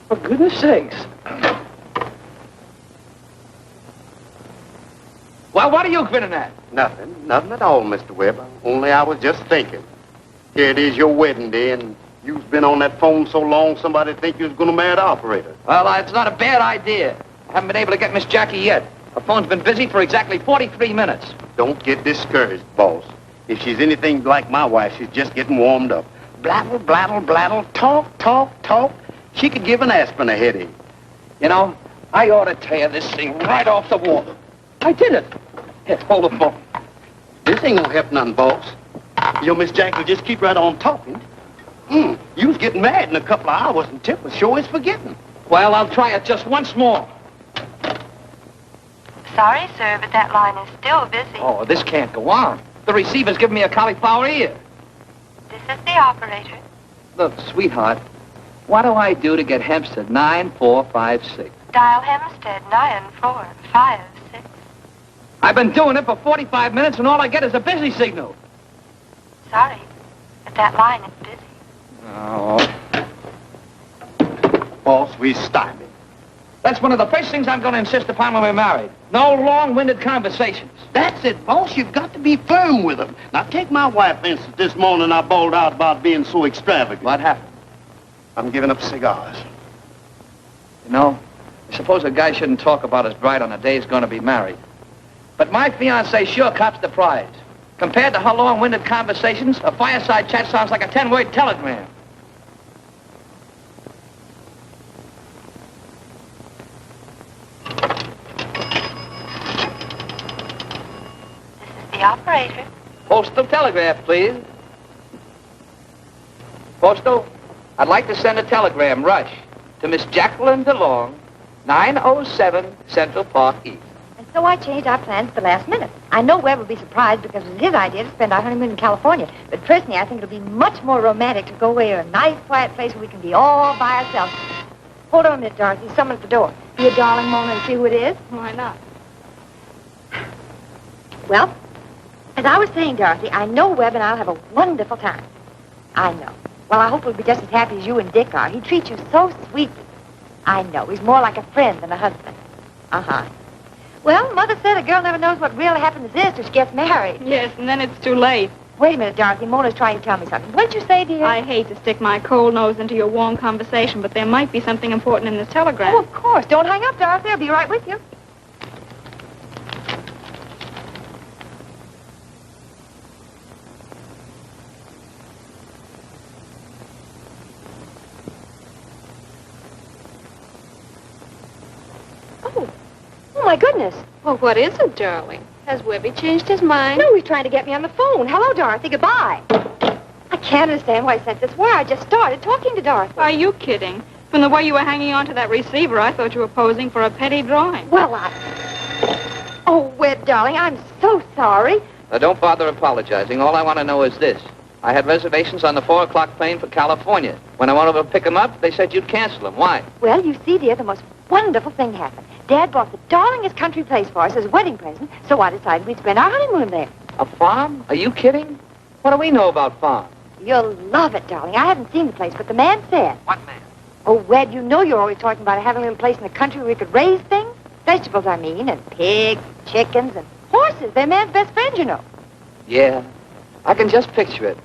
For goodness sakes. Well, what are you grinning at? Nothing at all, Mr. Webb. Only I was just thinking. Here it is your wedding day, and you've been on that phone so long, somebody think you was going to marry the operator. Well, it's not a bad idea. I haven't been able to get Miss Jackie yet. Her phone's been busy for exactly 43 minutes. Don't get discouraged, boss. If she's anything like my wife, she's just getting warmed up. Blattle, blattle, blattle, talk, talk, talk. She could give an aspirin a headache. You know, I ought to tear this thing right off the wall. I did it. Here, hold the phone. This ain't gonna help none, boss. Your Miss Jackie will just keep right on talking. You was getting mad in a couple of hours, and Tip was sure is forgetting. Well, I'll try it just once more. Sorry, sir, but that line is still busy. Oh, this can't go on. The receiver's giving me a cauliflower ear. This is the operator. Look, sweetheart, what do I do to get Hempstead 9456? Dial Hempstead 9456. I've been doing it for 45 minutes, and all I get is a busy signal. Sorry, but that line is busy. Oh. Boss, we stymied. That's one of the first things I'm going to insist upon when we're married. No long-winded conversations. That's it, boss. You've got to be firm with them. Now, take my wife, for instance. This morning I bawled out about being so extravagant. What happened? I'm giving up cigars. You know, I suppose a guy shouldn't talk about his bride on the day he's going to be married. But my fiancée sure cops the prize. Compared to her long-winded conversations, a fireside chat sounds like a 10-word telegram. The operator. Postal telegraph, please. Postal, I'd like to send a telegram, rush, to Miss Jacqueline DeLong, 907 Central Park East. And so I changed our plans at the last minute. I know Webb will be surprised because it was his idea to spend our honeymoon in California. But personally, I think it'll be much more romantic to go away to a nice, quiet place where we can be all by ourselves. Hold on a minute, Dorothy. There's someone at the door. Be a darling moment and see who it is. Why not? Well, as I was saying, Dorothy, I know Webb and I'll have a wonderful time. I know. Well, I hope we'll be just as happy as you and Dick are. He treats you so sweetly. I know. He's more like a friend than a husband. Uh-huh. Well, Mother said a girl never knows what real happiness is till she gets married. Yes, and then it's too late. Wait a minute, Dorothy. Mona's trying to tell me something. What did you say, dear? I hate to stick my cold nose into your warm conversation, but there might be something important in this telegram. Oh, of course. Don't hang up, Dorothy. I'll be right with you. Oh, my goodness. Well, what is it, darling? Has Webby changed his mind? No, he's trying to get me on the phone. Hello, Dorothy. Goodbye. I can't understand why he sent this wire. I just started talking to Dorothy. Are you kidding? From the way you were hanging on to that receiver, I thought you were posing for a petty drawing. Well, Oh, Webb, darling, I'm so sorry. Now, don't bother apologizing. All I want to know is this. I had reservations on the 4 o'clock plane for California. When I went over to pick them up, they said you'd cancel them. Why? Well, you see, dear, the most wonderful thing happened. Dad bought the darlingest country place for us as a wedding present, so I decided we'd spend our honeymoon there. A farm? Are you kidding? What do we know about farms? You'll love it, darling. I haven't seen the place, but the man said. What man? Oh, Webb, you know you're always talking about having a little place in the country where we could raise things. Vegetables, I mean, and pigs, and chickens, and horses. They're man's best friends, you know. Yeah, I can just picture it.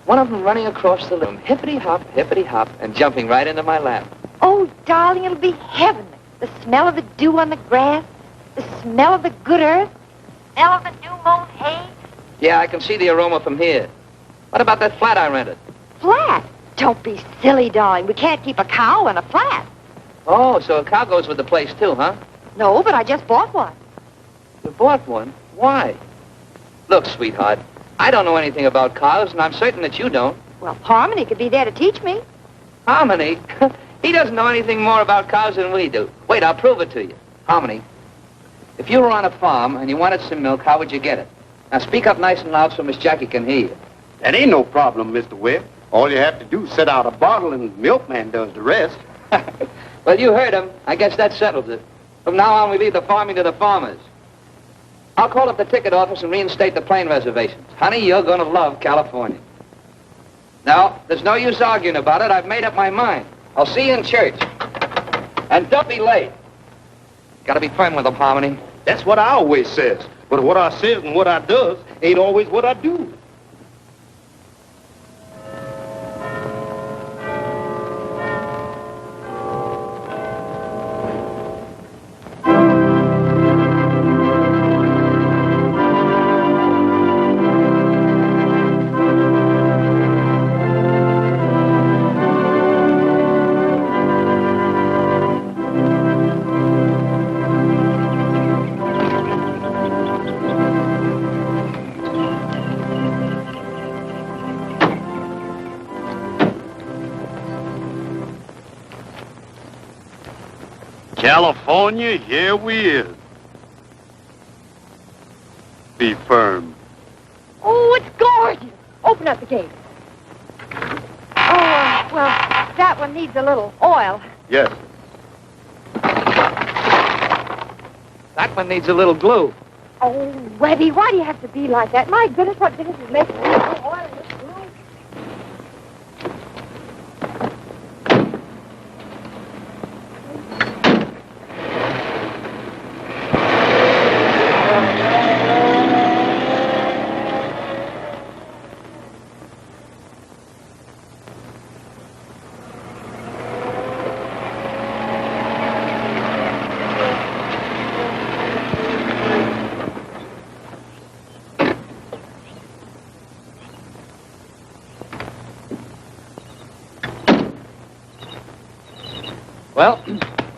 One of them running across the room, hippity-hop, and jumping right into my lap. Oh, darling, it'll be heavenly. The smell of the dew on the grass, the smell of the good earth, smell of the new-mown hay. Yeah, I can see the aroma from here. What about that flat I rented? Flat? Don't be silly, darling. We can't keep a cow in a flat. Oh, so a cow goes with the place, too, huh? No, but I just bought one. You bought one? Why? Look, sweetheart, I don't know anything about cows, and I'm certain that you don't. Well, Harmony could be there to teach me. Harmony? He doesn't know anything more about cows than we do. Wait, I'll prove it to you. Harmony, if you were on a farm and you wanted some milk, how would you get it? Now, speak up nice and loud so Miss Jackie can hear you. That ain't no problem, Mr. Webb. All you have to do is set out a bottle and the milkman does the rest. Well, you heard him. I guess that settles it. From now on, we leave the farming to the farmers. I'll call up the ticket office and reinstate the plane reservations. Honey, you're going to love California. No, there's no use arguing about it. I've made up my mind. I'll see you in church. And don't be late. Gotta be firm with them, Harmony. That's what I always says. But what I says and what I does ain't always what I do. California, here we is. Be firm. Oh, it's gorgeous. Open up the gate. Oh, well, that one needs a little oil. Yes. That one needs a little glue. Oh, Webby, why do you have to be like that? My goodness, what business is making oil in this glue? Well,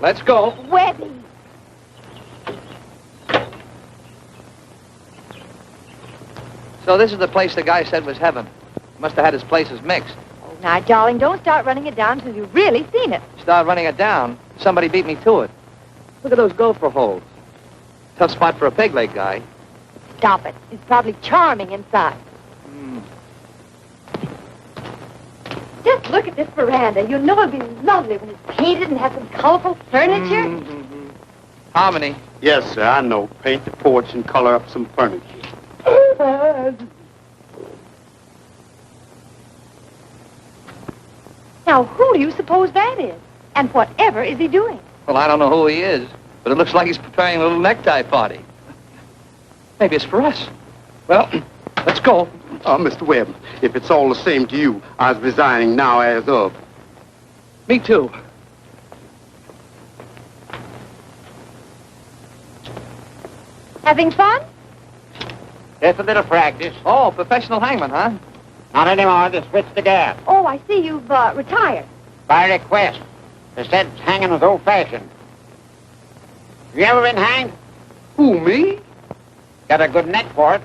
let's go. Webby! So this is the place the guy said was heaven. Must have had his places mixed. Oh, now, darling, don't start running it down till you've really seen it. Start running it down. Somebody beat me to it. Look at those gopher holes. Tough spot for a peg leg guy. Stop it. It's probably charming inside. Just look at this veranda. You know it'll be lovely when it's painted and has some colorful furniture. Mm-hmm. Harmony. Yes, sir, I know. Paint the porch and color up some furniture. Now, who do you suppose that is? And whatever is he doing? Well, I don't know who he is, but it looks like he's preparing a little necktie party. Maybe it's for us. Well, let's go. Oh, Mr. Webb, if it's all the same to you, I was resigning now as of. Me too. Having fun? Just a little practice. Oh, professional hangman, huh? Not anymore. Just switch the gas. Oh, I see you've retired. By request. They said hanging was old-fashioned. Have you ever been hanged? Who, me? Got a good neck for it.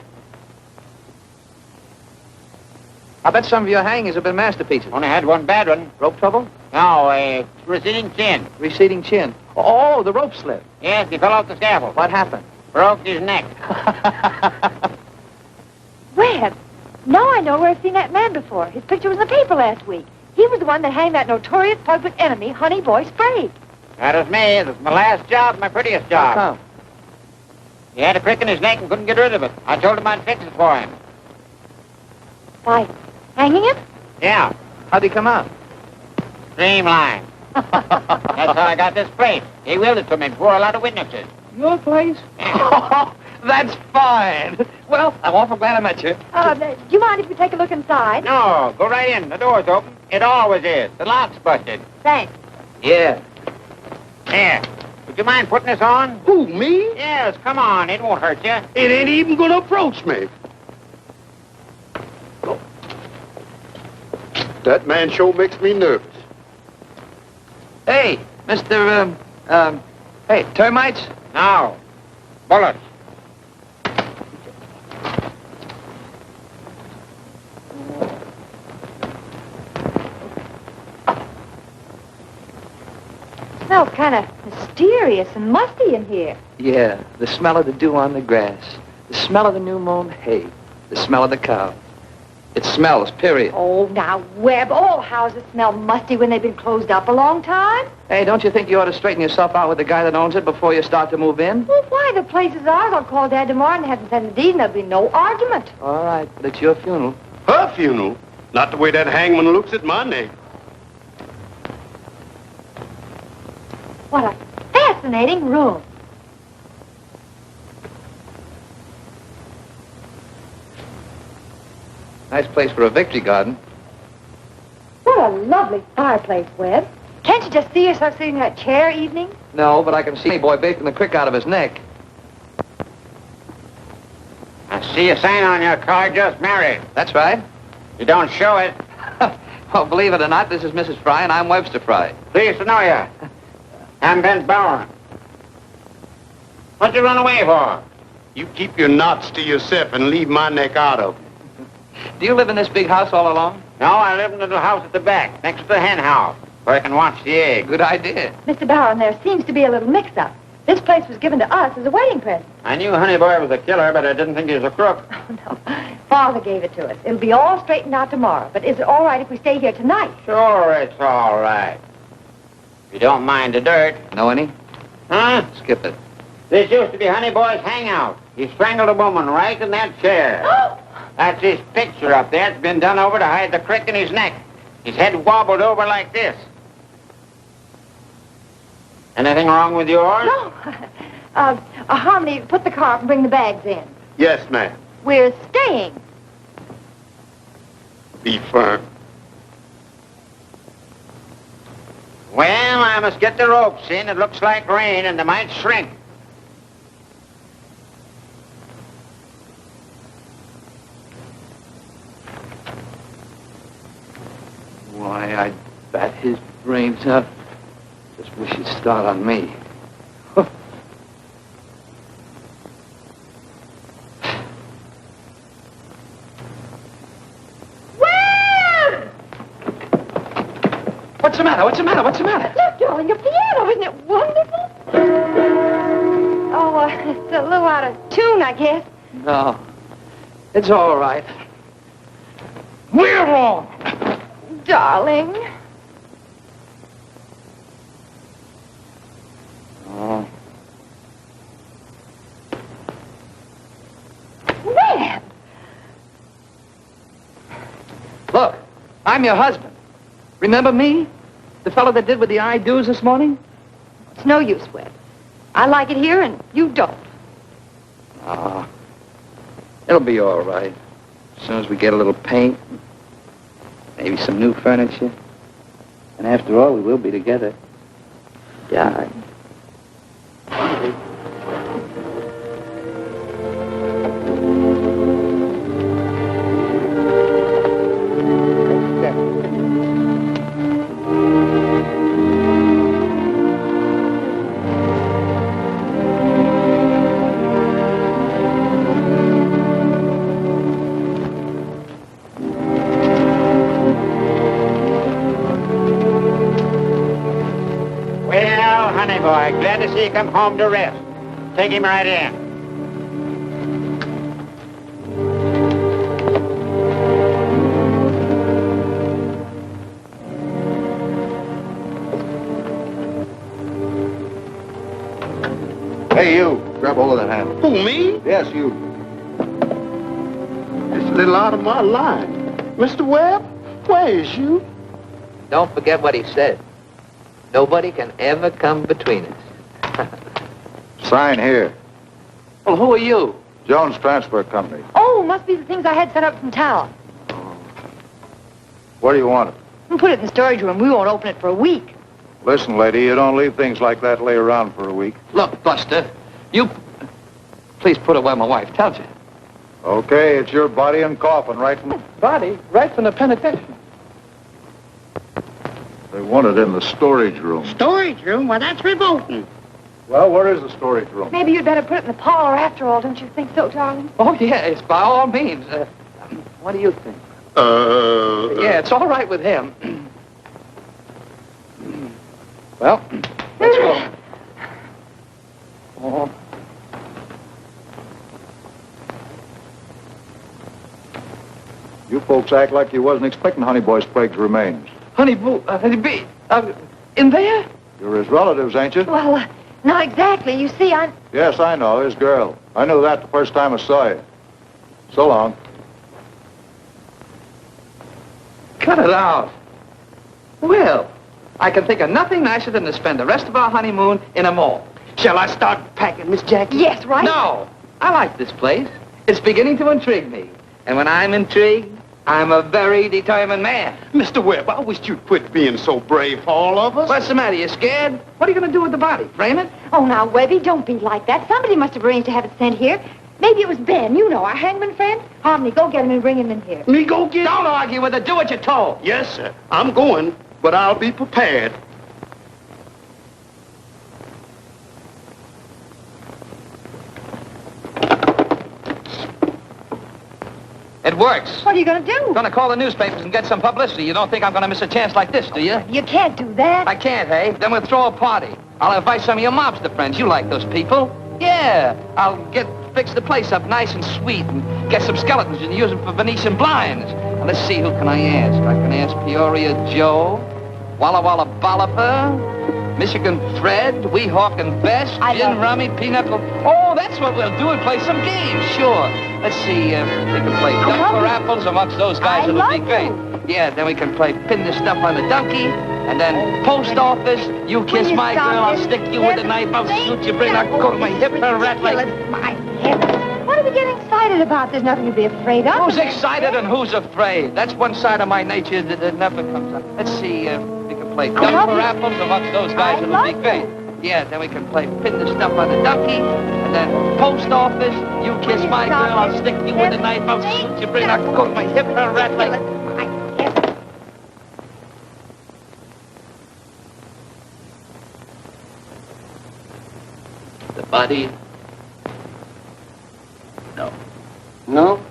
I bet some of your hangings have been masterpieces. Only had one bad one. Rope trouble? No, receding chin. Receding chin. Oh, the rope slip. Yes, he fell off the scaffold. What happened? Broke his neck. Webb, now I know where I've seen that man before. His picture was in the paper last week. He was the one that hanged that notorious public enemy, Honey Boy Sprague. That was me. It was my last job, my prettiest How job. come? He had a crick in his neck and couldn't get rid of it. I told him I'd fix it for him. By hanging him? Yeah, How'd he come out? streamline. That's how I got this place. He willed it to me before a lot of witnesses. Your place? Oh, that's fine. Well, I'm awful glad I met you. Do you mind if we take a look inside? No, go right in. The door's open. It always is. The lock's busted. Thanks. Yeah. Here. Would you mind putting this on? Who, me? Yes, come on. It won't hurt you. It ain't even gonna approach me. That man sure makes me nervous. Hey, Mr. Hey, termites? Now, bullets. Smells kind of mysterious and musty in here. Yeah, the smell of the dew on the grass, the smell of the new mown hay, the smell of the cow. It smells, period. Oh, now, Webb, all houses smell musty when they've been closed up a long time. Hey, don't you think you ought to straighten yourself out with the guy that owns it before you start to move in? Well, why? The place is ours. I'll call Dad tomorrow and have him send the deed, and there'll be no argument. All right, but it's your funeral. Her funeral? Not the way that hangman looks at my neck. What a fascinating room. Nice place for a victory garden. What a lovely fireplace, Webb. Can't you just see yourself sitting in that chair evening? No, but I can see boy baking the crick out of his neck. I see a sign on your car, just married. That's right. You don't show it. Well, believe it or not, this is Mrs. Fry, and I'm Webster Fry. Pleased to know you. I'm Ben Bowen. What'd you run away for? You keep your knots to yourself and leave my neck out of 'em. Do you live in this big house all alone? No, I live in the little house at the back, next to the hen house, where I can watch the eggs. Good idea. Mr. Bowen, there seems to be a little mix-up. This place was given to us as a wedding present. I knew Honey Boy was a killer, but I didn't think he was a crook. Oh, no. Father gave it to us. It'll be all straightened out tomorrow. But is it all right if we stay here tonight? Sure, it's all right. If you don't mind the dirt. Know any? Huh? Skip it. This used to be Honey Boy's hangout. He strangled a woman right in that chair. That's his picture up there. It's been done over to hide the crick in his neck. His head wobbled over like this. Anything wrong with yours? No. Harmony, put the car up and bring the bags in. Yes, ma'am. We're staying. Be firm. Well, I must get the ropes in. It looks like rain, and they might shrink. Why, I'd bat his brains out. Just wish he'd start on me. What's the matter? What's the matter? What's the matter? Look, darling, a piano. Isn't it wonderful? Oh, it's a little out of tune, I guess. No. It's all right. We're wrong. Darling. Oh. Webb! Look, I'm your husband. Remember me? The fellow that did with the I-do's this morning? It's no use, Webb. I like it here, and you don't. Ah. It'll be all right. As soon as we get a little paint, maybe some new furniture. And after all, we will be together. Yeah. Well, Honey Boy, glad to see you come home to rest. Take him right in. Hey, you. Grab hold of that handle. Who, me? Yes, you. It's a little out of my line. Mr. Webb, where is you? Don't forget what he said. Nobody can ever come between us. Sign here. Well, who are you? Jones Transfer Company. Oh, must be the things I had sent up from town. Where do you want it? Put it in the storage room. We won't open it for a week. Listen, lady, you don't leave things like that lay around for a week. Look, Buster, you... Please put it where my wife tells you. Okay, it's your body and coffin right from... Body, right from the penitentiary. They want it in the storage room. Storage room? Well, that's revolting. Well, where is the storage room? Maybe you'd better put it in the parlor after all. Don't you think so, darling? Oh, yes, by all means. What do you think? Yeah, it's all right with him. Well, let's go. Oh. You folks act like you wasn't expecting Honey Boy Sprague's remains. Honey Bee, in there? You're his relatives, ain't you? Well, not exactly. You see, I'm... Yes, I know, his girl. I knew that the first time I saw you. So long. Cut it out. Well, I can think of nothing nicer than to spend the rest of our honeymoon in a mall. Shall I start packing, Miss Jackie? Yes, right? No, I like this place. It's beginning to intrigue me. And when I'm intrigued, I'm a very determined man. Mr. Webb, I wish you'd quit being so brave for all of us. What's the matter? You scared? What are you going to do with the body? Frame it? Oh, now, Webby, don't be like that. Somebody must have arranged to have it sent here. Maybe it was Ben, you know, our hangman friend. Harmony, go get him and bring him in here. Me go get Don't argue with her. Do what you're told. Yes, sir. I'm going, but I'll be prepared. It works. What are you going to do? I'm going to call the newspapers and get some publicity. You don't think I'm going to miss a chance like this, do you? You can't do that. I can't, hey? Then we'll throw a party. I'll invite some of your mobster friends. You like those people. Yeah. I'll fix the place up nice and sweet and get some skeletons and use them for Venetian blinds. Now, let's see, who can I ask? I can ask Peoria Joe, Walla Walla Bolliver, Michigan Fred, Weehawk and Bess, Gin Rummy, Pinochle. Oh, that's what we'll do. We'll play some games, sure. Let's see, we can play duck for apples amongst those guys. It'll be great. Yeah, then we can play pin the stuff on the donkey, and then post office, you kiss my girl, I'll stick you with a knife, I'll shoot you, bring a coat, my hip, her rat like... My heavens. What are we getting excited about? There's nothing to be afraid of. Who's excited and who's afraid? That's one side of my nature that never comes up. Let's see, we can play duck for apples amongst those guys. It'll be great. Yeah, then we can play pin the stuff on the donkey, and then post office, you kiss my girl, I'll stick you with a knife, I'll shoot you, bring a coat, my hip, her rat like... My heavens. The body? No. No?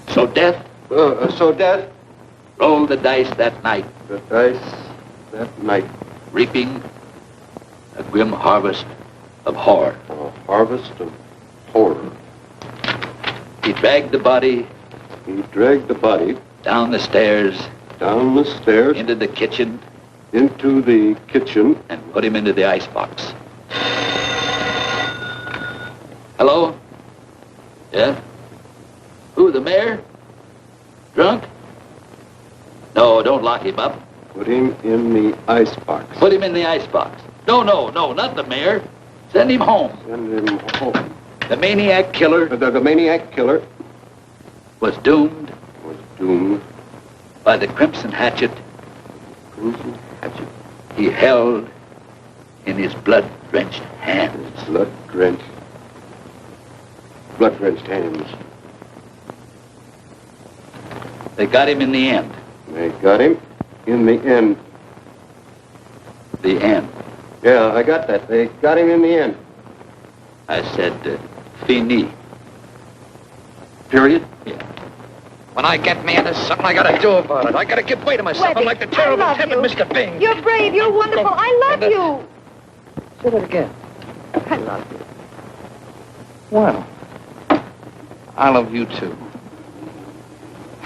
So death So Dad, rolled the dice that night, the dice that night, reaping a grim harvest of horror. a harvest of horror. He dragged the body He dragged the body down the stairs, down the stairs into the kitchen, into the kitchen. and put him into the icebox. Hello? Yeah? Who, the mayor? Drunk? No, don't lock him up. Put him in the icebox. Put him in the icebox. No, not the mayor. Send him home. Send him home. The maniac killer The maniac killer was doomed was doomed. by the crimson hatchet Crimson hatchet. he held in his blood-drenched hands. Blood-drenched hands. They got him in the end. They got him in the end. The end. Yeah, I got that. They got him in the end. I said, fini. Period? Yeah. When I get mad, there's something I gotta do about it. I gotta give way to myself. Webby, I'm like the terrible, I love timid you. Mr. Bing. You're brave. You're wonderful. I love you. Say that again. I love you. Well, I love you too.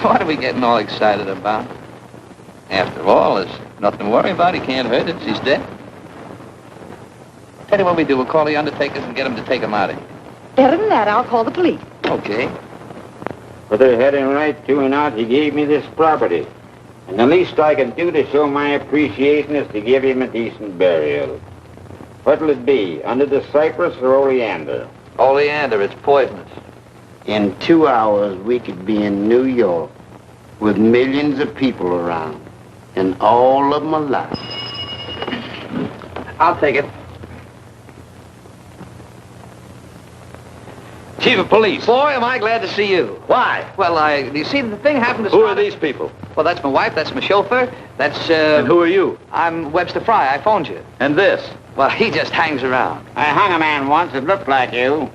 What are we getting all excited about? After all, there's nothing to worry about. He can't hurt us. He's dead. Tell you what we do. We'll call the undertakers and get them to take him out of here. Better than that, I'll call the police. Okay. Whether heading right to or not, he gave me this property. And the least I can do to show my appreciation is to give him a decent burial. What'll it be, under the cypress or oleander? Oleander, it's poisonous. In 2 hours, we could be in New York with millions of people around, and all of them alive. I'll take it. Chief of Police. Boy, am I glad to see you. Why? Well, you see, the thing happened to... Who are these people? Well, that's my wife, that's my chauffeur, that's, And who are you? I'm Webster Fry, I phoned you. And this? Well, he just hangs around. I hung a man once that looked like you.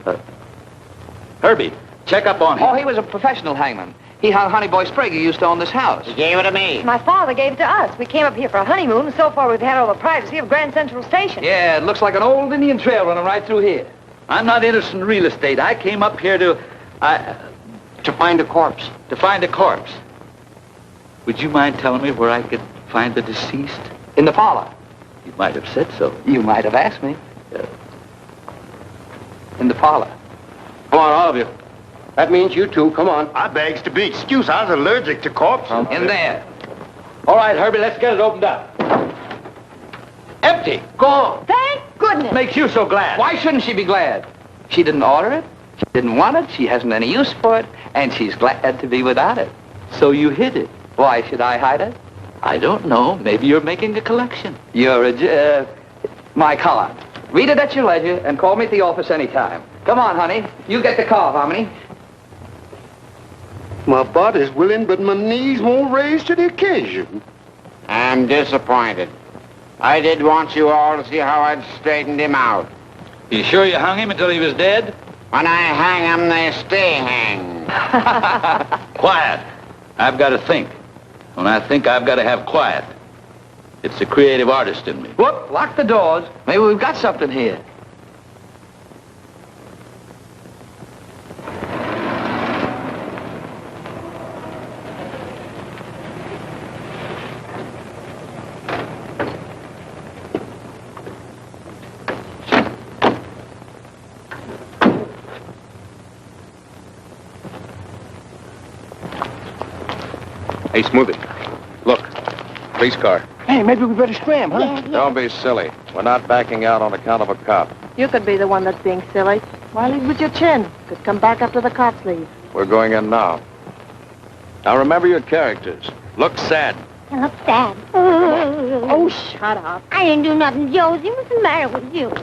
Herbie, check up on him. Oh, he was a professional hangman. He hung Honey Boy Sprague, who used to own this house. He gave it to me. My father gave it to us. We came up here for a honeymoon, and so far we've had all the privacy of Grand Central Station. Yeah, it looks like an old Indian trail running right through here. I'm not interested in real estate. I came up here to find a corpse. to find a corpse. Would you mind telling me where I could find the deceased? In the parlor. You might have said so. You might have asked me. In the parlor. Come on, all of you. That means you two. Come on. I begs to be excused. I was allergic to corpses. In there. All right, Herbie, let's get it opened up. Empty. Gone. Thank goodness. Makes you so glad. Why shouldn't she be glad? She didn't order it. She didn't want it. She hasn't any use for it. And she's glad to be without it. So you hid it? Why should I hide it? I don't know. Maybe you're making a collection. You're my collar. Read it at your leisure and call me at the office anytime. Come on, honey. You get the car, Harmony. My body's willing, but my knees won't raise to the occasion. I'm disappointed. I did want you all to see how I'd straightened him out. You sure you hung him until he was dead? When I hang 'em, they stay hanged. Quiet. I've got to think. When I think, I've got to have quiet. It's the creative artist in me. Whoop, lock the doors. Maybe we've got something here. Hey, Smoothie. Look. Police car. Hey, maybe we better scram, huh? Don't be silly. We're not backing out on account of a cop. You could be the one that's being silly. Why lead with your chin? Could come back after the cops leave. We're going in now. Now remember your characters. Look sad. I look sad. Oh, shut up. I didn't do nothing, Josie. What's the matter with you?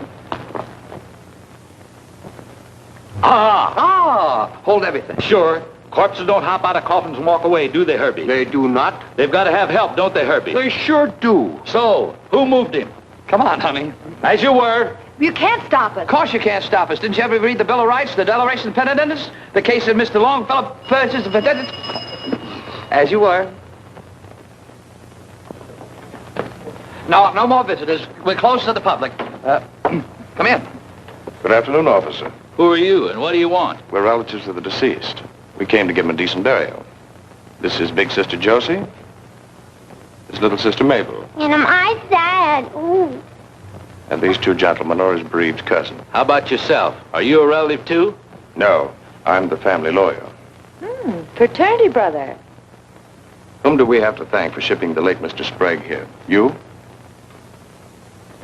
Hold everything. Sure. Corpses don't hop out of coffins and walk away, do they, Herbie? They do not. They've got to have help, don't they, Herbie? They sure do. So, who moved him? Come on, honey. As you were. You can't stop us. Of course you can't stop us. Didn't you ever read the Bill of Rights, the Declaration of Independence? The case of Mr. Longfellow versus the defendant? As you were. No more visitors. We're closed to the public. Come in. Good afternoon, officer. Who are you, and what do you want? We're relatives of the deceased. We came to give him a decent burial. This is big sister Josie. This little sister Mabel. And am I sad? Ooh. And these two gentlemen are his bereaved cousin. How about yourself? Are you a relative, too? No, I'm the family lawyer. Fraternity brother. Whom do we have to thank for shipping the late Mr. Sprague here? You?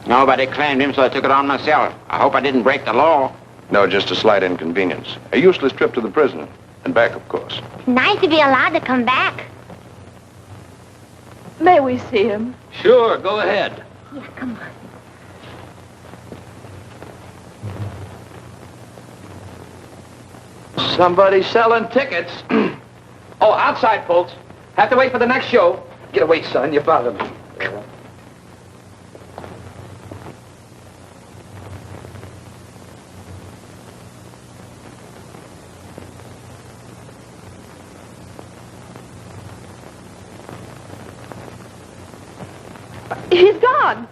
Nobody claimed him, so I took it on myself. I hope I didn't break the law. No, just a slight inconvenience. A useless trip to the prison. And back, of course. It's nice to be allowed to come back. May we see him? Sure, go ahead. Yeah, come on. Somebody's selling tickets. Oh, outside, folks. Have to wait for the next show. Get away, son. You bother me. He's gone.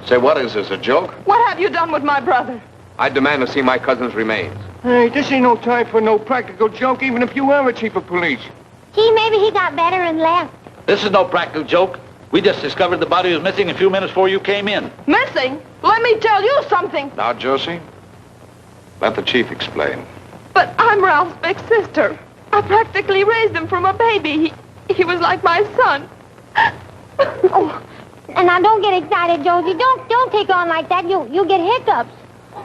Say, what is this, a joke? What have you done with my brother? I demand to see my cousin's remains. Hey, this ain't no time for no practical joke, even if you are a chief of police. Gee, maybe he got better and left. This is no practical joke. We just discovered the body was missing a few minutes before you came in. Missing? Let me tell you something. Now, Josie, let the chief explain. But I'm Ralph's big sister. I practically raised him from a baby. He was like my son. Oh, and now don't get excited, Josie. Don't take on like that. You'll get hiccups.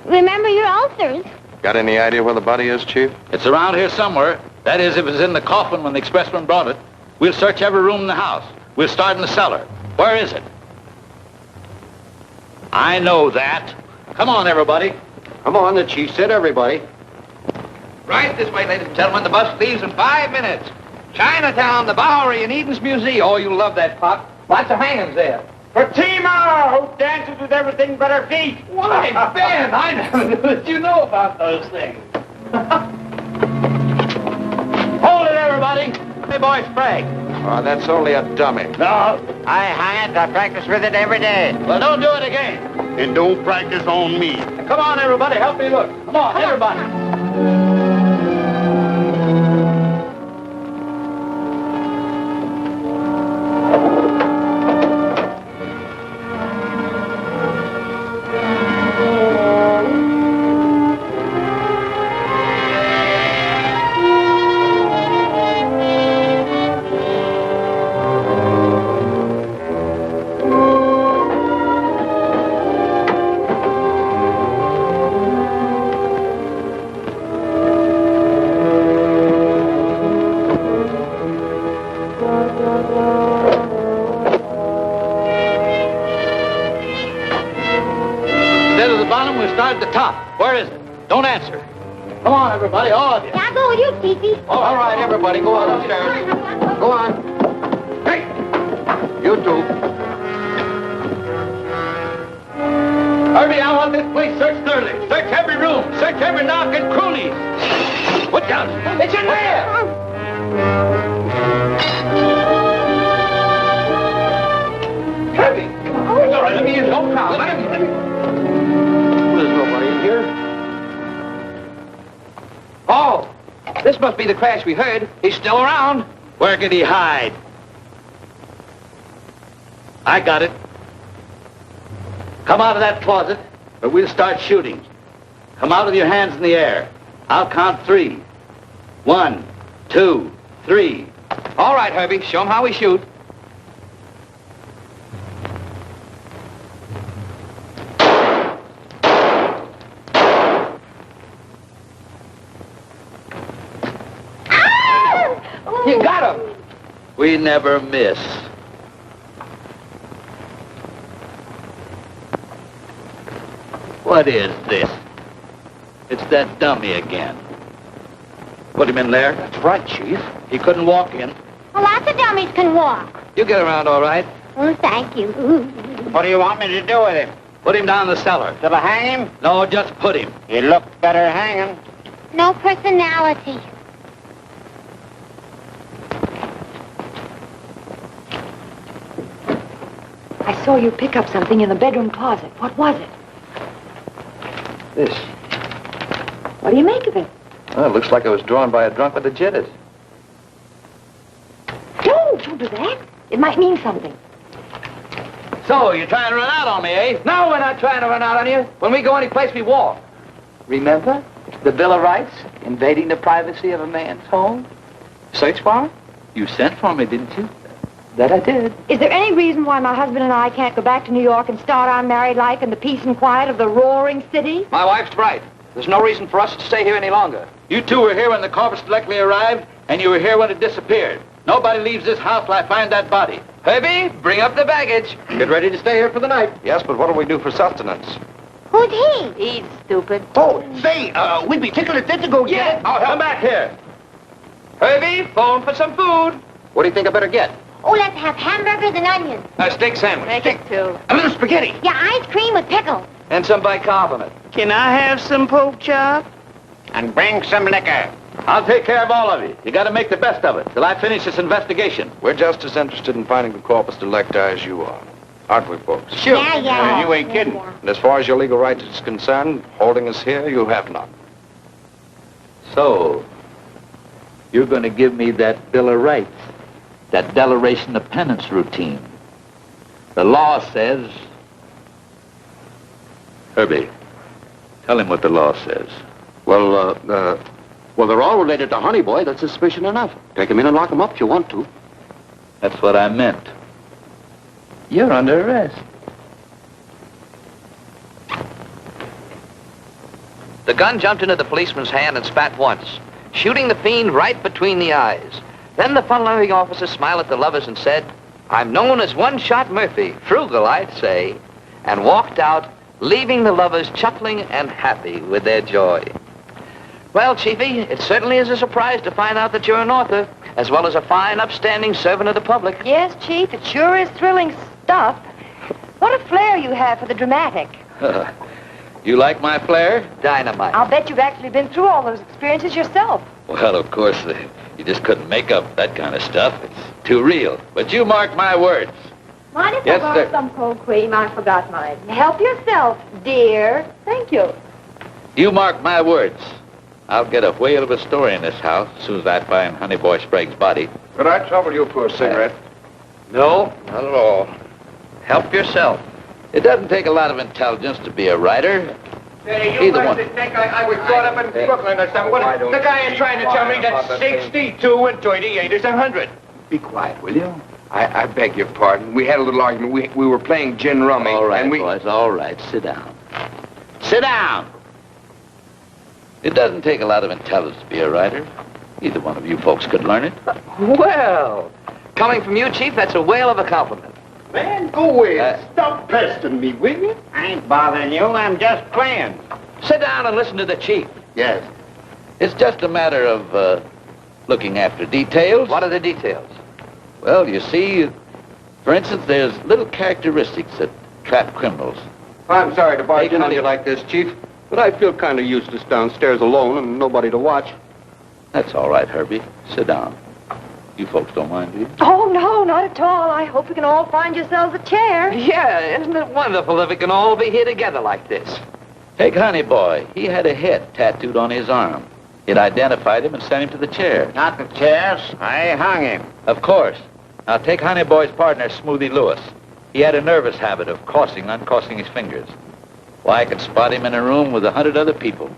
Remember your ulcers. Got any idea where the body is, Chief? It's around here somewhere. That is, if it's in the coffin when the expressman brought it. We'll search every room in the house. We'll start in the cellar. Where is it? I know that. Come on, everybody. Come on, the chief said everybody. Right this way, ladies and gentlemen. The bus leaves in 5 minutes. Chinatown, the Bowery, and Eden's Museum. Oh, you love that pop. Lots of hangings there. Fatima, who dances with everything but her feet. Why, Ben, I never knew that you know about those things. Hold it, everybody. Hey, boy, Sprague. Oh, that's only a dummy. No, I hang it. I practice with it every day. Well, don't do it again. And don't practice on me. Come on, everybody. Help me look. Come on, everybody. Instead of the bottom, we'll start at the top. Where is it? Don't answer. Come on, everybody, all of you. Yeah, I'll go with you, Fifi. All right, everybody, go on upstairs. Go on. Hey! You two. Herbie, I want this place searched thoroughly. Search every room. Search every knock and coolie. Put down. It's in there. Herbie, come on. It's all right. Let me in. No problem. Let me. There's nobody in here. Oh, this must be the crash we heard. He's still around. Where could he hide? I got it. Come out of that closet, or we'll start shooting. Come out with your hands in the air. I'll count 3. 1, 2, 3. All right, Herbie, show him how we shoot. You got him. We never miss. What is this? It's that dummy again. Put him in there. That's right, Chief. He couldn't walk in. Well, lots of dummies can walk. You get around all right. Oh, thank you. What do you want me to do with him? Put him down the cellar. Shall I hang him? No, just put him. He looked better hanging. No personality. I saw you pick up something in the bedroom closet. What was it? This. What do you make of it? Oh, it looks like it was drawn by a drunk with the jitters. Don't do that. It might mean something. So, you're trying to run out on me, eh? No, we're not trying to run out on you. When we go any place, we walk. Remember? The Bill of Rights? Invading the privacy of a man's home? Search warrant? You sent for me, didn't you? That I did. Is there any reason why my husband and I can't go back to New York and start our married life in the peace and quiet of the roaring city? My wife's right. There's no reason for us to stay here any longer. You two were here when the corpus directly arrived, and you were here when it disappeared. Nobody leaves this house till I find that body. Herbie, bring up the baggage. Get ready to stay here for the night. Yes, but what do we do for sustenance? Who's he? He's stupid. Oh, say, we'd be tickled to go get it. Oh, come back here. Herbie, phone for some food. What do you think I better get? Oh, let's have hamburgers and onions. A steak sandwich. Make it 2. A little spaghetti. Yeah, ice cream with pickles. And some bicarbonate. Can I have some pork chop? And bring some liquor. I'll take care of all of you. You got to make the best of it till I finish this investigation. We're just as interested in finding the corpus delicti as you are. Aren't we, folks? Sure. Yeah. You ain't kidding. And as far as your legal rights is concerned, holding us here, you have none. So, you're going to give me that Bill of Rights, that declaration of penance routine. The law says... Herbie, tell him what the law says. Well, they're all related to Honey Boy. That's suspicion enough. Take him in and lock him up if you want to. That's what I meant. You're under arrest. The gun jumped into the policeman's hand and spat once, shooting the fiend right between the eyes. Then the fun-loving officer smiled at the lovers and said, "I'm known as One-Shot Murphy, frugal, I'd say," and walked out, leaving the lovers chuckling and happy with their joy. Well, Chiefy, it certainly is a surprise to find out that you're an author, as well as a fine, upstanding servant of the public. Yes, Chief, it sure is thrilling stuff. What a flair you have for the dramatic. You like my flair? Dynamite. I'll bet you've actually been through all those experiences yourself. Well, of course, you just couldn't make up that kind of stuff. It's too real. But you mark my words. Mind if Yes, I borrow sir. some cold cream? I forgot mine. Help yourself, dear. Thank you. You mark my words. I'll get a whale of a story in this house as soon as I find Honey Boy Sprague's body. Could I trouble you for a cigarette? No, not at all. Help yourself. It doesn't take a lot of intelligence to be a writer. Say, you Either must one. think I was brought up in Brooklyn or something. The guy is trying to tell me that 62 and 38 is 100. Be quiet, will you? I beg your pardon. We had a little argument. We were playing gin rummy. All right, and we... boys, all right. Sit down. Sit down! It doesn't take a lot of intelligence to be a writer. Either one of you folks could learn it. Well, Coming from you, Chief, that's a whale of a compliment. Man, go away. Stop pestering me, will you? I ain't bothering you. I'm just playing. Sit down and listen to the Chief. Yes. It's just a matter of looking after details. What are the details? Well, you see, for instance, there's little characteristics that trap criminals. I'm sorry to barge Hey, in on Connie. you like this, Chief, but I feel kind of useless downstairs alone and nobody to watch. That's all right, Herbie. Sit down. You folks don't mind, do you? Oh, no, not at all. I hope you can all find yourselves a chair. Yeah, isn't it wonderful if we can all be here together like this? Take Honey Boy. He had a head tattooed on his arm. It identified him and sent him to the chair. Not the chairs. I hung him. Of course. Now take Honey Boy's partner, Smoothie Lewis. He had a nervous habit of crossing and uncrossing his fingers. Why, I could spot him in a room with 100 other people.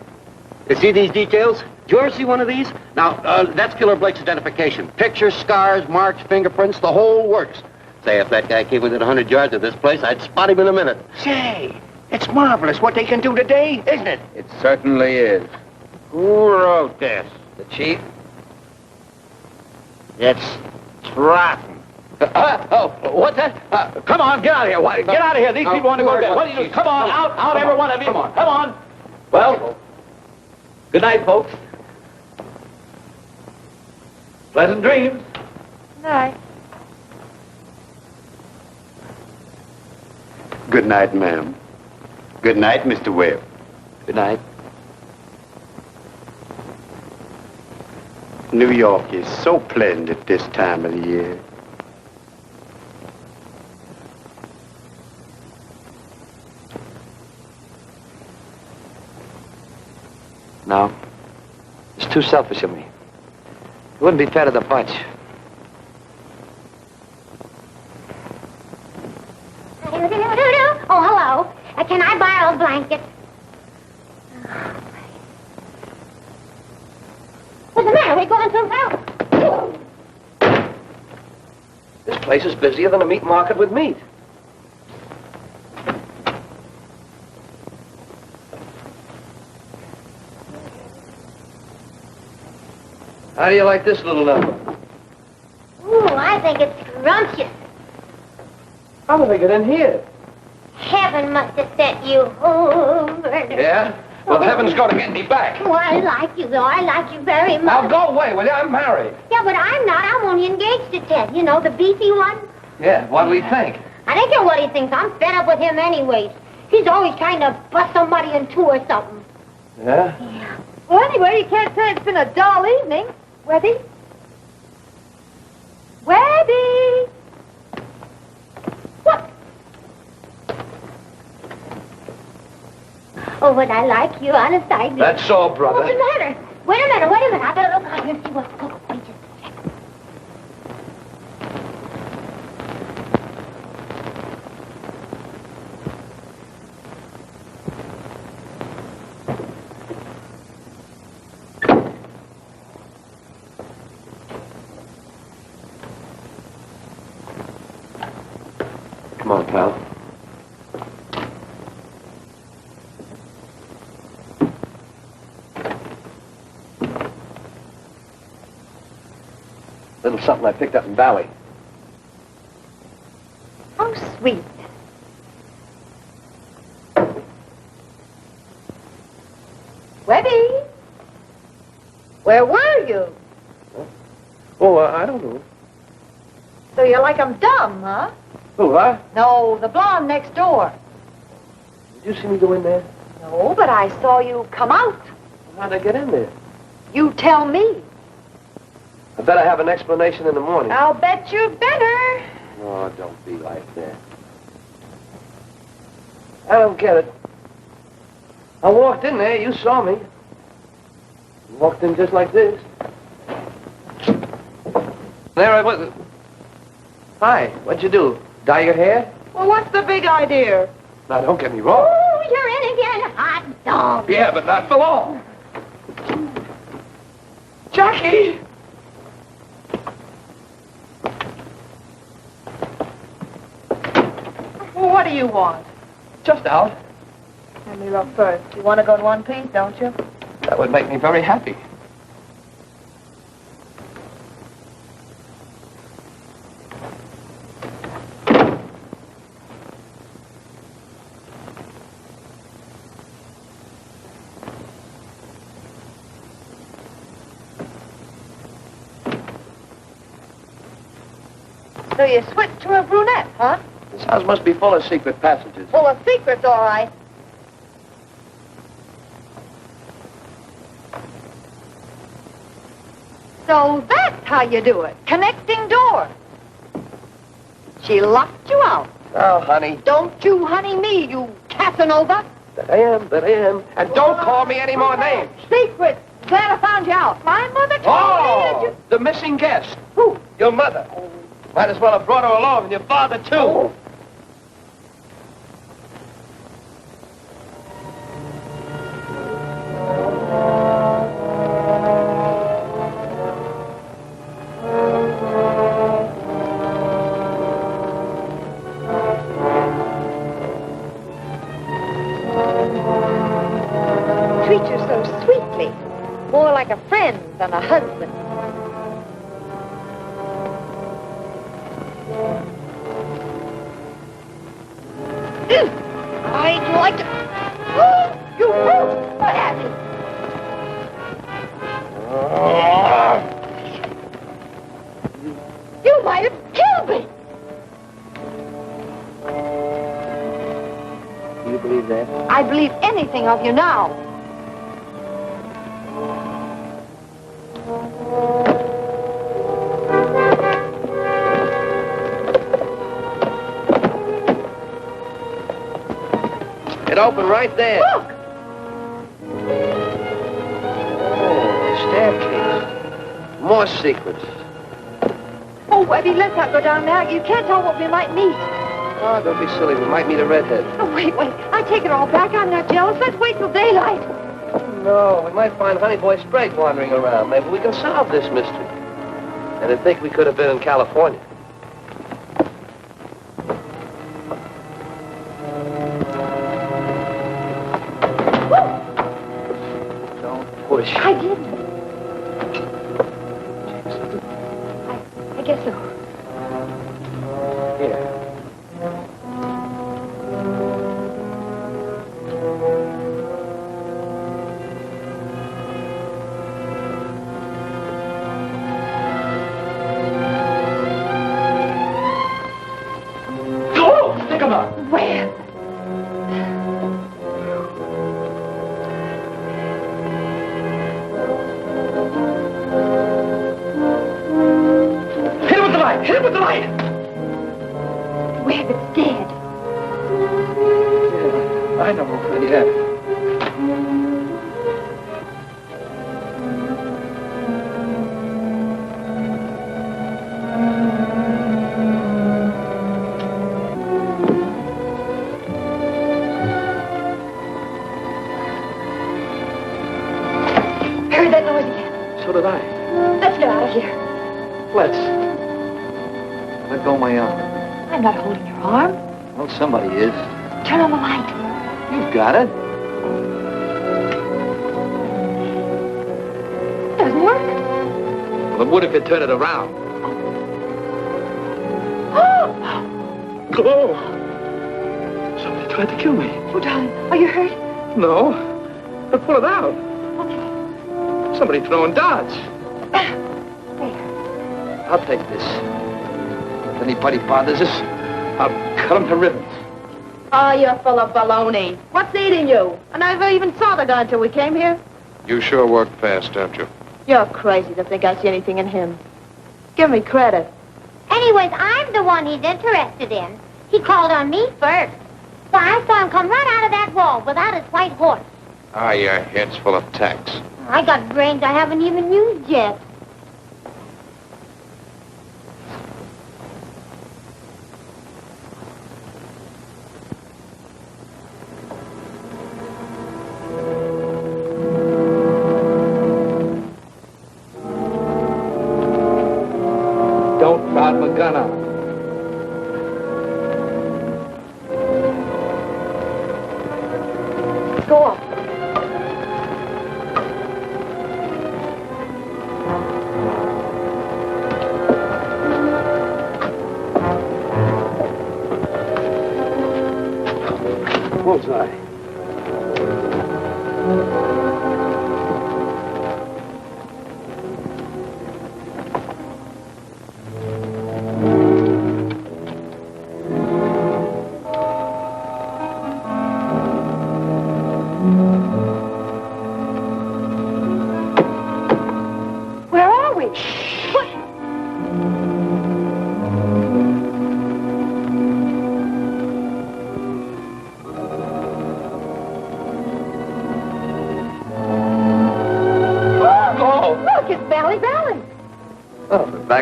You see these details? Did you ever see one of these? Now, that's Killer Blake's identification. Pictures, scars, marks, fingerprints, the whole works. Say, if that guy came within 100 yards of this place, I'd spot him in a minute. Say, it's marvelous what they can do today, isn't it? It certainly is. Who wrote this? The Chief? It's rotten. What's that? Come on, get out of here. Get out of here. These people want to go to bed. What do you do? Come on, out, every one of you. Come on. Well, good night, folks. Pleasant dreams. Night. Good night, ma'am. Good night, Mr. Webb. Good night. New York is so pleasant at this time of the year. No. It's too selfish of me. It wouldn't be fair to the bunch. Oh, hello. Can I borrow a blanket? What's the matter? We're going through town. This place is busier than a meat market with meat. How do you like this little number? Ooh, I think it's scrumptious. How did I get in here? Heaven must have sent you home. Yeah? Well, heaven's going to get me back. Oh, I like you, though. I like you very much. Now, go away, will you? I'm married. Yeah, but I'm not. I'm only engaged to Ted. You know, the beefy one. Yeah, what do we think? I don't care what he thinks. I'm fed up with him anyways. He's always trying to bust somebody in two or something. Yeah? Well, anyway, you can't say it's been a dull evening. Webby? Webby! What? Oh, but I like you, honest, I do. That's all, brother. What's the matter? Wait a minute. I better look out here and see what's going on. Wait just a second. Come on, pal. Little something I picked up in Valley. How sweet. Webby? Where were you? Oh, I don't know. So you're like I'm dumb, huh? Who, huh? No, the blonde next door. Did you see me go in there? No, but I saw you come out. How'd I get in there? You tell me. I better have an explanation in the morning. I'll bet you better. Oh, don't be like that. I don't get it. I walked in there, you saw me. Walked in just like this. There I was. Hi, what'd you do? Dye your hair? Well, what's the big idea? Now, don't get me wrong. Oh, you're in again, hot dog. Yeah, but not for long. Jackie! Well, what do you want? Just out. Let me look first. You want to go in one piece, don't you? That would make me very happy. So you switched to a brunette, huh? This house must be full of secret passages. Full of secrets, all right. So that's how you do it. Connecting doors. She locked you out. Oh, honey. Don't you honey me, you Casanova. That I am. And don't call me any more names. Secrets. Glad I found you out. My mother told me that you... The missing guest. Who? Your mother. Might as well have brought her along, and your father, too. Oh. Treat you so sweetly. More like a friend than a husband. I'd like to... Oh, you fool! What happened? You might have killed me. You believe that? I believe anything of you now. It opened right there. Look! Oh, staircase. More secrets. Oh, Webby, let's not go down there. You can't tell what we might meet. Oh, don't be silly. We might meet a redhead. Oh, wait. I take it all back. I'm not jealous. Let's wait till daylight. No, we might find Honey Boy Sprague wandering around. Maybe we can solve this mystery. And I think we could have been in California. Don't push. I didn't. I guess so. Here. Go! Stick 'em up! Where? Hit him with the light! Hit him with the light! Webb, it's dead. Yeah, I know. Yeah. Heard that noise again. So did I. Let's get out of here. Let's. Let go of my arm. I'm not holding your arm. Well, somebody is. Turn on the light. You've got it. Doesn't work. Well, it would if you turn it around. Oh! Somebody tried to kill me. Oh, darling, are you hurt? No. But pull it out. Okay. Somebody throwing darts. There. I'll take this. If anybody bothers us, I'll cut them to ribbons. Oh, you're full of baloney. What's eating you? I never even saw the guy until we came here. You sure work fast, don't you? You're crazy to think I see anything in him. Give me credit. Anyways, I'm the one he's interested in. He called on me first. Why, I saw him come right out of that wall without his white horse. Ah, your head's full of tacks. I got brains I haven't even used yet. Don't prod my gun out. Go on. Bullseye.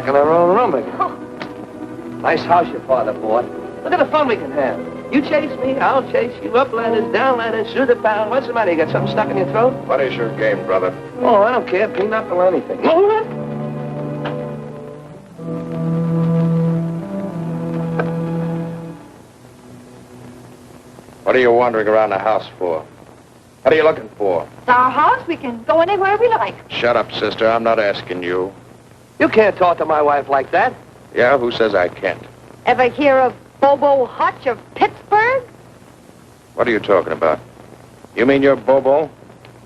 in our own room again. Nice house your father bought. Look at the fun we can have. You chase me, I'll chase you. Up ladders, down ladders, through the pound. What's the matter? You got something stuck in your throat? What is your game, brother? Oh, I don't care. Peanut or anything. All right. What are you wandering around the house for? What are you looking for? It's our house. We can go anywhere we like. Shut up, sister. I'm not asking you. You can't talk to my wife like that. Yeah, who says I can't? Ever hear of Bobo Hutch of Pittsburgh? What are you talking about? You mean you're Bobo?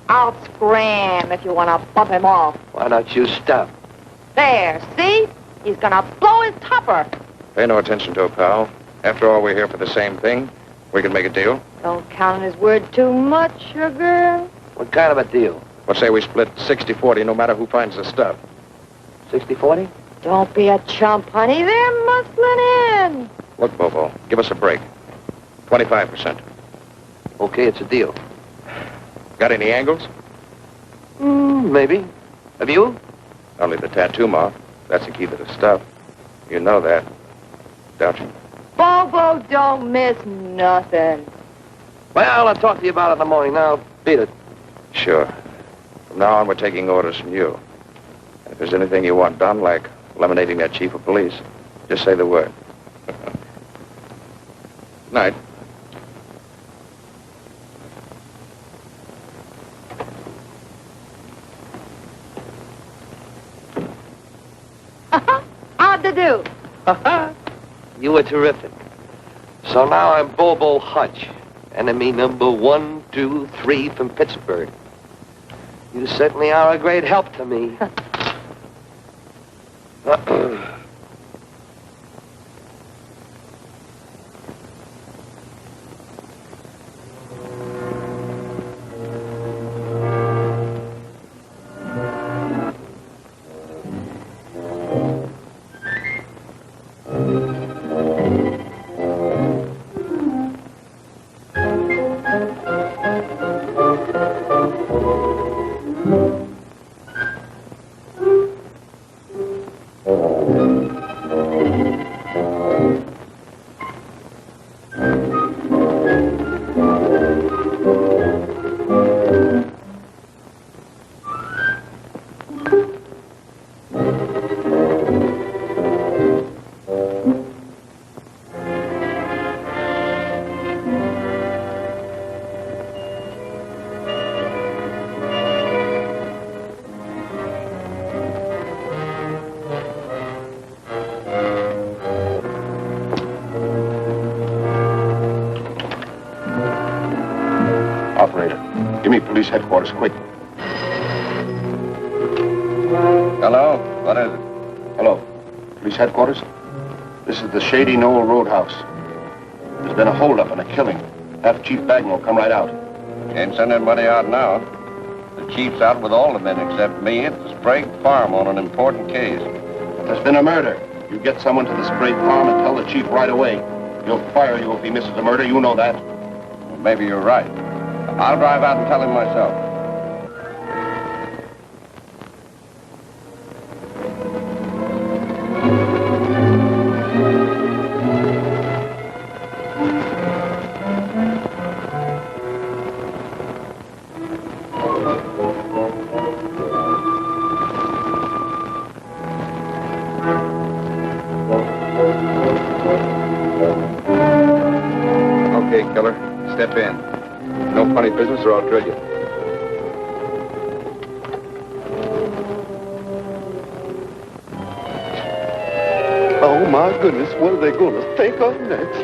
I'll scram if you want to bump him off. Why don't you stop? There, see? He's gonna blow his topper. Pay no attention to it, pal. After all, we're here for the same thing. We can make a deal. Don't count on his word too much, sugar. What kind of a deal? What say we split 60-40 no matter who finds the stuff? 60-40? Don't be a chump, honey. They're muscling in. Look, Bobo, give us a break. 25%. Okay, it's a deal. Got any angles? Maybe. Have you? Only the tattoo mark. That's the key to the stuff. You know that, don't you? Bobo don't miss nothing. Well, I'll talk to you about it in the morning. Now, beat it. Sure. From now on, we're taking orders from you. And if there's anything you want done, like eliminating that chief of police, just say the word. Night. How'd to do? You were terrific. So now I'm Bobo Hutch, enemy number 1, 2, 3 from Pittsburgh. You certainly are a great help to me. Police headquarters, quick. Hello? What is it? Hello. Police headquarters? This is the Shady Knoll Roadhouse. There's been a holdup and a killing. Have Chief Bagnall come right out. Can't send anybody out now. The chief's out with all the men except me at the Sprague Farm on an important case. There's been a murder. You get someone to the Sprague Farm and tell the chief right away. He'll fire you if he misses a murder. You know that. Well, maybe you're right. I'll drive out and tell him myself. Okay, killer. Step in. No funny business or I'll drill you. Oh, my goodness, what are they going to think of next?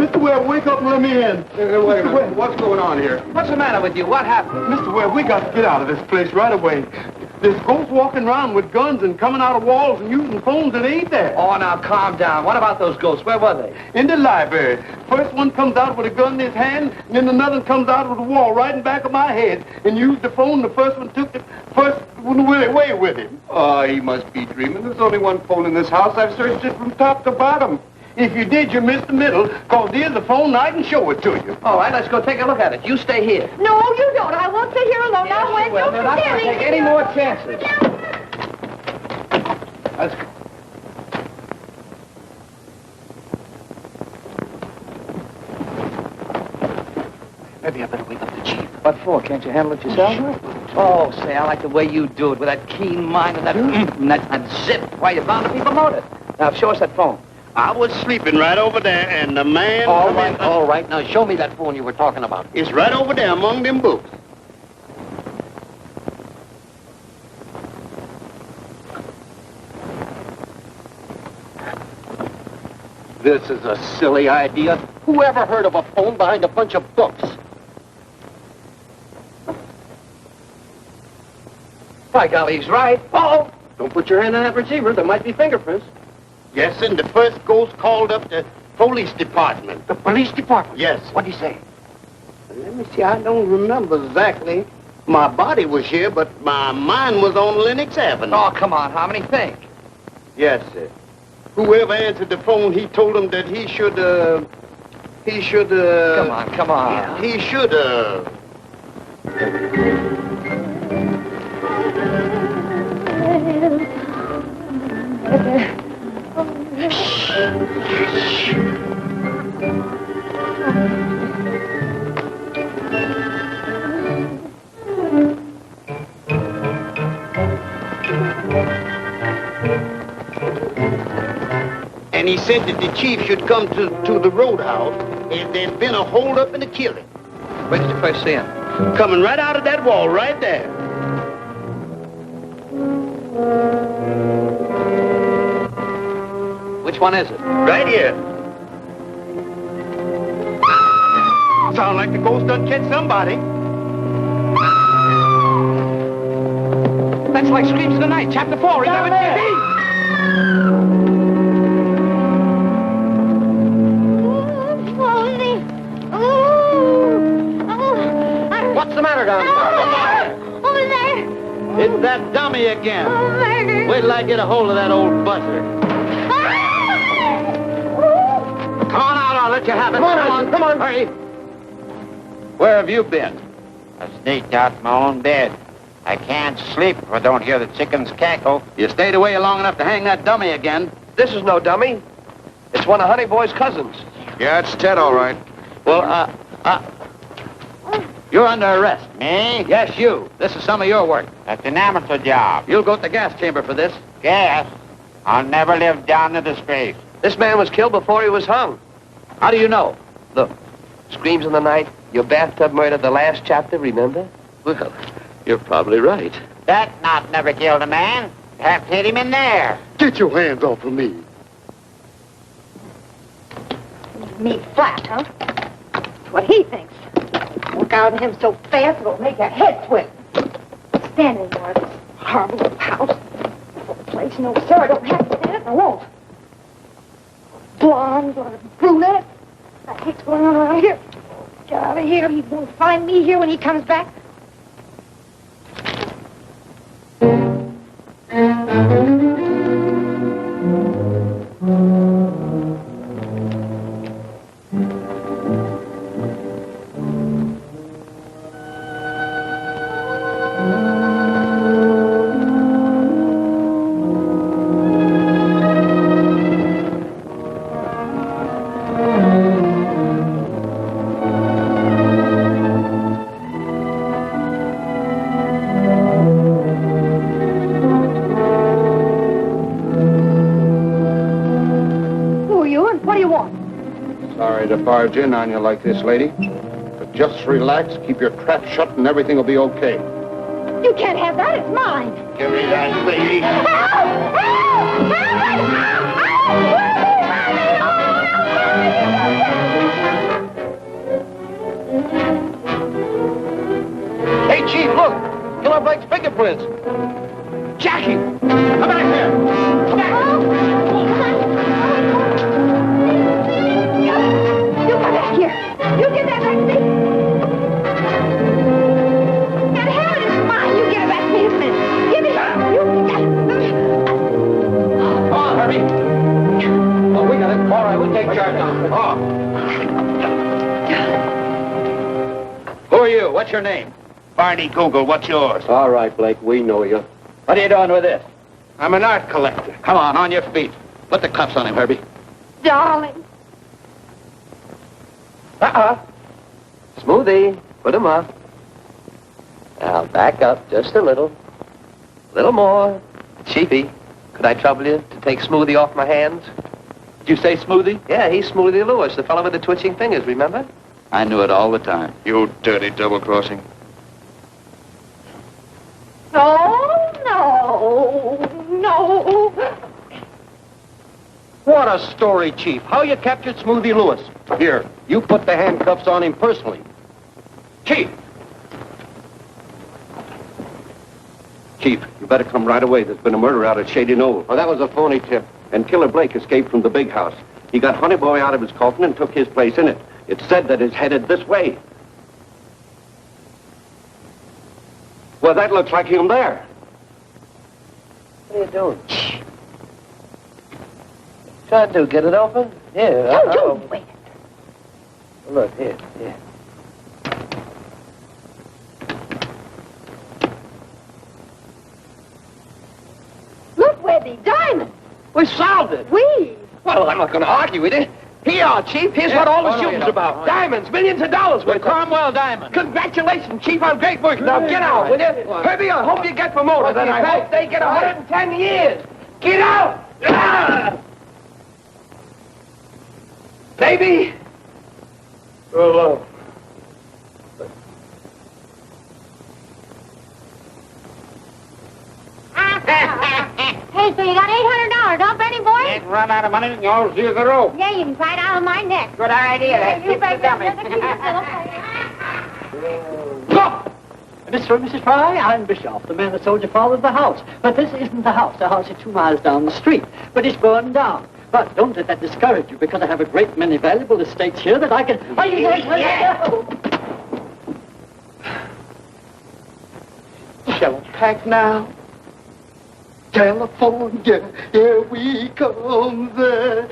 Mr. Webb, wake up and let me in. Wait a minute. What's going on here? What's the matter with you? What happened? Mr. Webb, we got to get out of this place right away. There's ghosts walking around with guns and coming out of walls and using phones that ain't there. Oh, now calm down. What about those ghosts? Where were they? In the library. First one comes out with a gun in his hand, and then another comes out with a wall right in back of my head and used the phone. The first one took the first one away with him. Oh, he must be dreaming. There's only one phone in this house. I've searched it from top to bottom. If you did, you missed the middle, because here's the phone, I can show it to you. All right, let's go take a look at it. You stay here. No, you don't. I won't sit here alone. Now, when Well, we're not going to take any more chances. Let's go. Maybe I better wake up the chief. What for? Can't you handle it yourself? Oh, say, I like the way you do it with that keen mind and that zip. Why, you're bound to be promoted. Now, show us that phone. I was sleeping right over there, and the man... All right. Now, show me that phone you were talking about. It's right over there among them books. This is a silly idea. Who ever heard of a phone behind a bunch of books? By golly, he's right. Uh-oh! Don't put your hand on that receiver. There might be fingerprints. Yes, and the first ghost called up the police department. The police department? Yes. What'd he say? Let me see, I don't remember exactly. My body was here, but my mind was on Lenox Avenue. Oh, come on, how many think? Yes, sir. Whoever answered the phone, he told him that he should, Come on. he should, and he said that the chief should come to the roadhouse if there'd been a holdup and a killing. Where did you first see him? Coming right out of that wall right there. Which one is it? Right here. Sound like the ghost done catch somebody. That's like Screams of the Night, Chapter 4. Remember, Jimmy? What's the matter down there? Over there. It's that dummy again. Over there. Wait till I get a hold of that old buzzer. Come on out, I'll let you have it. Come on, hurry. Where have you been? I sneaked out my own bed. I can't sleep if I don't hear the chickens cackle. You stayed away long enough to hang that dummy again. This is no dummy. It's one of Honey Boy's cousins. Yeah, it's Ted, all right. Well, you're under arrest. Me? Yes, you. This is some of your work. That's an amateur job. You'll go to the gas chamber for this. Gas? I'll never live down to disgrace. This man was killed before he was hung. How do you know? Look, Screams in the Night, your bathtub murder, the last chapter, remember? Well, you're probably right. That knot never killed a man. Have to hit him in there. Get your hands off of me. Me flat, huh? That's what he thinks. Walk out on him so fast it'll make your head swim. Stand in there, this horrible little house. This little place. No, sir, I don't have to stand it. I won't. Blonde or brunette. What the heck's going on around here? Get out of here. He won't find me here when he comes back. Sorry to barge in on you like this, lady. But just relax, keep your trap shut, and everything will be okay. You can't have that. It's mine. Give me that, lady. Hey, Chief, look. Killer Blake's fingerprints. Jackie, come back here. Come back. You come back here. You get that back to me. Now, the hell is mine. You get it back to me this minute. Give me Come on, Herbie. Oh, we got it. All right, we'll you? What's your name? Barney Google, what's yours? All right, Blake, we know you. What are you doing with this? I'm an art collector. Come on your feet. Put the cuffs on him, Herbie. Darling. Smoothie, put him up. Now, back up just a little. Little more. Chiefy, could I trouble you to take Smoothie off my hands? Did you say Smoothie? Yeah, he's Smoothie Lewis, the fellow with the twitching fingers, remember? I knew it all the time. You dirty double-crossing. No. What a story, Chief. How you captured Smoothie Lewis. Here, you put the handcuffs on him personally. Chief! Chief, you better come right away. There's been a murder out at Shady Knoll. Oh, that was a phony tip. And Killer Blake escaped from the big house. He got Honey Boy out of his coffin and took his place in it. It's said that it's headed this way. Well, that looks like him there. What are you doing? Trying to do, get it open? Here. Don't wait. Look, here. Look, Webby, diamond. We solved it. We. Well, I'm not going to argue with you. Here, Chief. Here's what all the shooting's about. Diamonds, millions of dollars worth. Cromwell Diamond. Congratulations, Chief, on great work. Now get out, will you? Herbie, I hope you get promoted, and I hope they get 110 years. Get out! Ah! Baby! Oh, Hey, so you got $800, huh, Benny boy? Ain't run out of money, and you all see the rope. Yeah, you can try it out of my neck. Good idea. You bet the dummy. Mr. and Mrs. Fry, I'm Bischoff, the man that sold your father the house. But this isn't the house. The house is 2 miles down the street. But it's burned down. But don't let that discourage you, because I have a great many valuable estates here that I can... Shall I pack now? California, here we come there.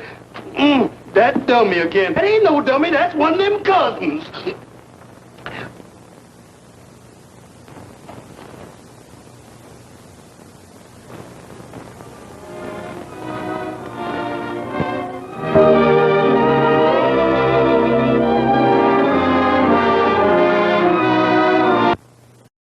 That dummy again. That ain't no dummy, that's one of them cousins.